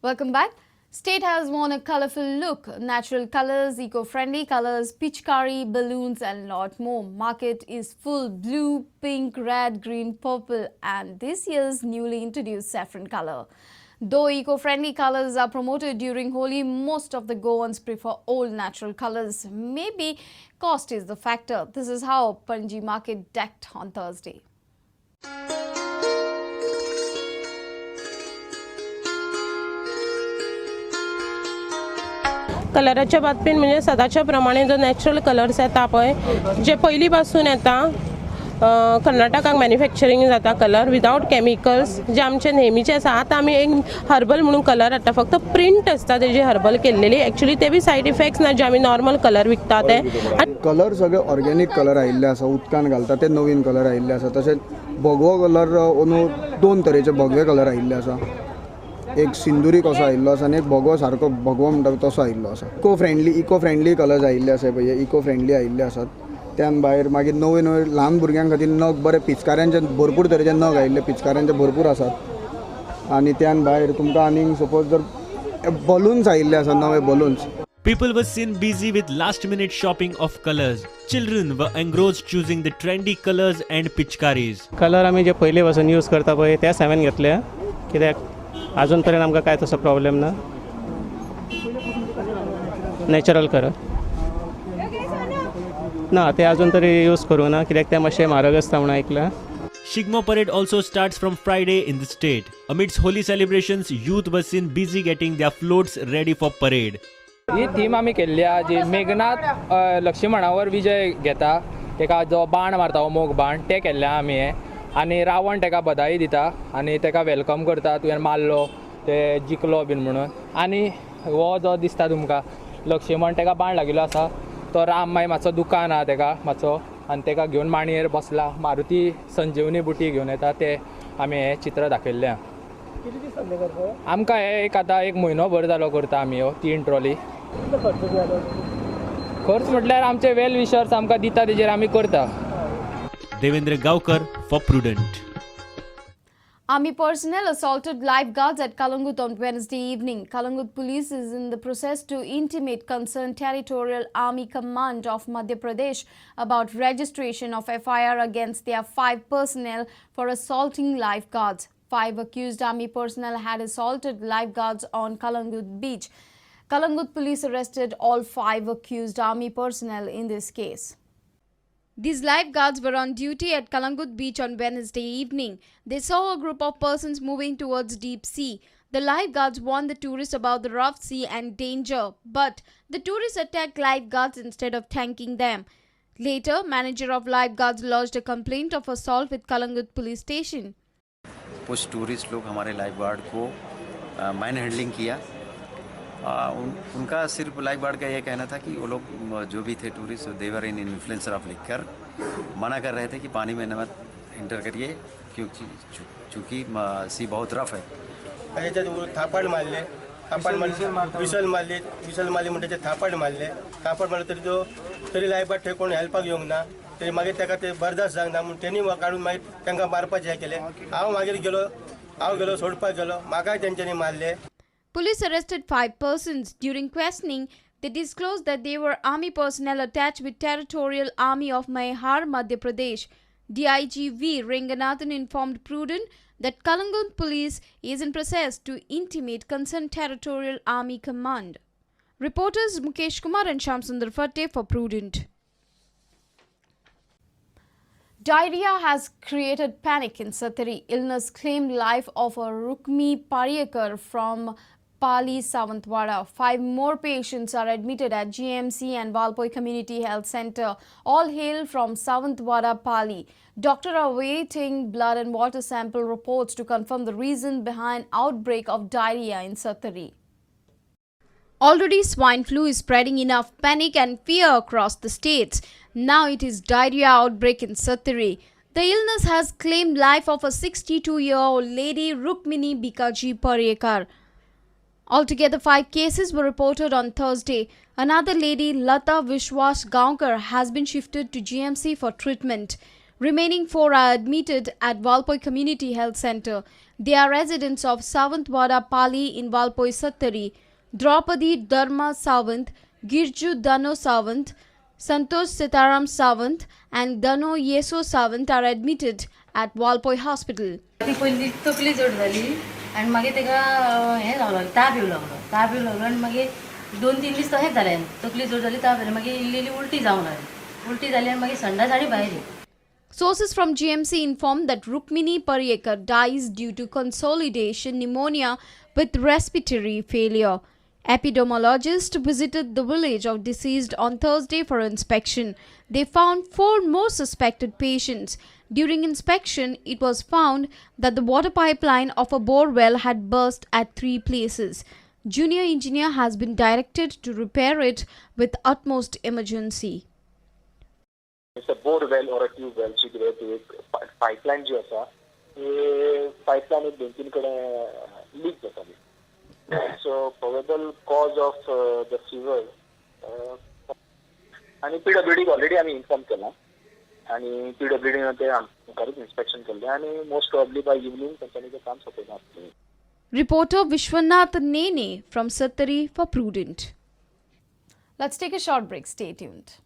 Welcome back. State has worn a colorful look. Natural colors, eco-friendly colors, pitchkari, balloons and lot more. Market is full blue, pink, red, green, purple and this year's newly introduced saffron color. Though eco-friendly colors are promoted during Holi, most of the Goans prefer old natural colors. Maybe cost is the factor. This is how Panji market decked on Thursday. कलराच्या बाबतीत म्हणजे सदाच्या प्रमाणे जो natural colours येता पळय जे पयलीं पासून येता कर्नाटकाक manufacturing जाता कलर विदाउट केमिकल्स जे आमचे नेहमीचे आसा आतां आमी एक हर्बल म्हणून कलर हाडटा फक्त प्रिंट आसता तेजी हर्बल केल्लेली एक्चुअली ते बी सायड इफेक्ट्स ना जे आमी नॉर्मल कलर विकता ते कलर सगळे ऑर्गेनिक कलर आयिल्ले आसा उदकान घालता ते नवीन कलर आयिल्ले आसा तशेंच भगवो कलर अंदू दोन तरेचे भगवे कलर आयिल्ले आसा एक सिंदुरी कसो आयिल्लो आसा आनी एक भगवो सारको भगवो म्हणटा तसो आयिल्लो आसा इको फ्रेंडली कलर्स आयिल्ले आसा पळय इको फ्रेंडली आयिल्ले आसात त्यान भायर मागीर नवे नवे ल्हान भुरग्यां खातीर नग बरे पिचकाऱ्यांचे भरपूर तरेचे नग आयिल्ले पिचकाऱ्यांचे भरपूर आसात आनी त्यान भायर तुमकां आनीक सपोज जर बलून्स आयिल्ले आसा नवे balloons. People were seen busy with last-minute shopping of colors. Children were engrossed choosing the trendy colors and pitchkaris. Colour आमी जे पयले पासून यूज करता पळय तेच हांवें घेतले कित्याक आजून पर्यंत आमकां कांय तसो प्रॉब्लेम ना नॅचरल कलर ना ते आजून तरी यूज करूं ना कित्याक ते मातशे म्हारग आसता म्हणून आयकलां. Shigmo parade also starts from Friday in the state. Amidst Holi celebrations, youth were seen busy getting their floats ready for parade. He theme आमी केल्ली आहा जी मेघनाथ लक्ष्मणावर विजय घेता तेका जो बाण मारता हो मोग बाण ते केल्ले आहा आमी हे आनी रावण तेका बधाई दिता आनी तेका वेलकम करता तुवें मारलो ते जिखलो बीन म्हणून आनी हो जो दिसता तुमकां लक्ष्मण तेका बाण लागिल्लो आसा तो राम मागीर मातसो दुकान आहा तेका मातसो आनी तेका घेवन मांडयेर बसला मारुती संजीवनी बुटी घेवन येता ते आमी हे चित्र दाखयल्लें आहा. आमकां हे एक आतां एक म्हयनो भर जालो करता आमी हो 3 ट्रॉली. खर्च म्हटल्यार आमचे वेल विशर्स आमकां दिता तेजेर आमी करता. Devendra Gaukar for Prudent. Army personnel assaulted lifeguards at Kalangut on Wednesday evening. Kalangut police is in the process to intimate concerned Territorial Army Command of Madhya Pradesh about registration of FIR against their 5 personnel for assaulting lifeguards. 5 accused army personnel had assaulted lifeguards on Kalangut beach. Kalangut police arrested all 5 accused army personnel in this case. These lifeguards were on duty at Kalangut beach on Wednesday evening. They saw a group of persons moving towards deep sea. The lifeguards warned the tourists about the rough sea and danger, but the tourists attacked lifeguards instead of thanking them. Later, manager of lifeguards lodged a complaint of assault with Kalangut police station. कुछ tourist लोग हमारे lifeguard को man handling किया. उनका सिर्फ lifeguard का ये कहना था कि वो लोग जो भी थे tourist there in influencer of liquor मना कर रहे थे कि पानी में मत इंटर करिए क्योंकि चूँकि सी बहुत रफ है. त्याच्यात थापाड मारले विसल मारली म्हणटा ते थापाड मारले तरी तो तरी लायफगार्ड थंय कोण हेल्पाक येवंक ना तरी मागीर ताका ते बर्दाश्त जावंक ना म्हणून तेणी काडून मागीर तांकां मारपाचें हें केलें. हांव मागीर गेलो सोडपाक गेलो म्हाकाय तेंच्यांनी मारले. Police arrested 5 persons. During questioning, they disclosed that they were army personnel attached with Territorial Army of Maihar, Madhya Pradesh. DIG V. Ranganathan informed Prudent that Kalangut police is in process to intimate concerned Territorial Army Command. Reporters Mukesh Kumar and Shamsundar Fatte for Prudent. Diarrhea has created panic in Satari. Illness claimed life of a Rukmi Pariyakar from Pali Savantwada. 5 more patients are admitted at GMC and Valpoi Community Health Center. All hail from Savantwada, Pali. Doctors are waiting blood and water sample reports to confirm the reason behind outbreak of diarrhea in Satari. Already swine flu is spreading enough panic and fear across the states. Now it is diarrhea outbreak in Satari. The illness has claimed life of a 62-year-old lady Rukmini Bikaji Pariyakar. Altogether 5 cases were reported on Thursday. Another lady Lata Vishwas Gaonkar has been shifted to GMC for treatment. Remaining 4 are admitted at Valpoi Community Health Center. They are residents of Savantwada Pali in Valpoi Sattari. Draupadi Dharma Savant, Girju Dano Savant, Santosh Sitaram Savant and Dano Yeso Savant are admitted at Valpoi Hospital. ती पहिली तकली जड झाली आणि मागीर तेका हें जावं लागलें ताप येवं लागलो आनी मागीर 2-3 दीस तशेंच जालें तकली जड जाली ताप येयली मागीर इल्ली उलटी जावंक लागली उलटी जाली आनी मागीर संडास आनी भायर येयली. Sources from GMC informed that Rukmini Pariyekar dies due to consolidation pneumonia with respiratory failure. Epidemiologists visited the village of deceased on Thursday for inspection. They found 4 more suspected patients. During inspection, it was found that the water pipeline of a bore well had burst at 3 places. Junior engineer has been directed to repair it with utmost emergency. It's a bore well or a tube well. ची कितें ती एक pipeline जी आसा ती pipeline एक 2-3 कडेन leak जाताली. So probable cause of the fever आणि PWD ऑलरेडी आमी इन्फॉर्म केला आणि PWD ने ते मुखारूच इन्स्पेक्शन केल्लें आणि मोस्ट प्रॉब्ली बाय इवनिंग तांच्यांनी तें काम सोंपयलें आसतलें. Reporter Vishwanath Nene from Sattari for Prudent. Let's take a short break. Stay tuned.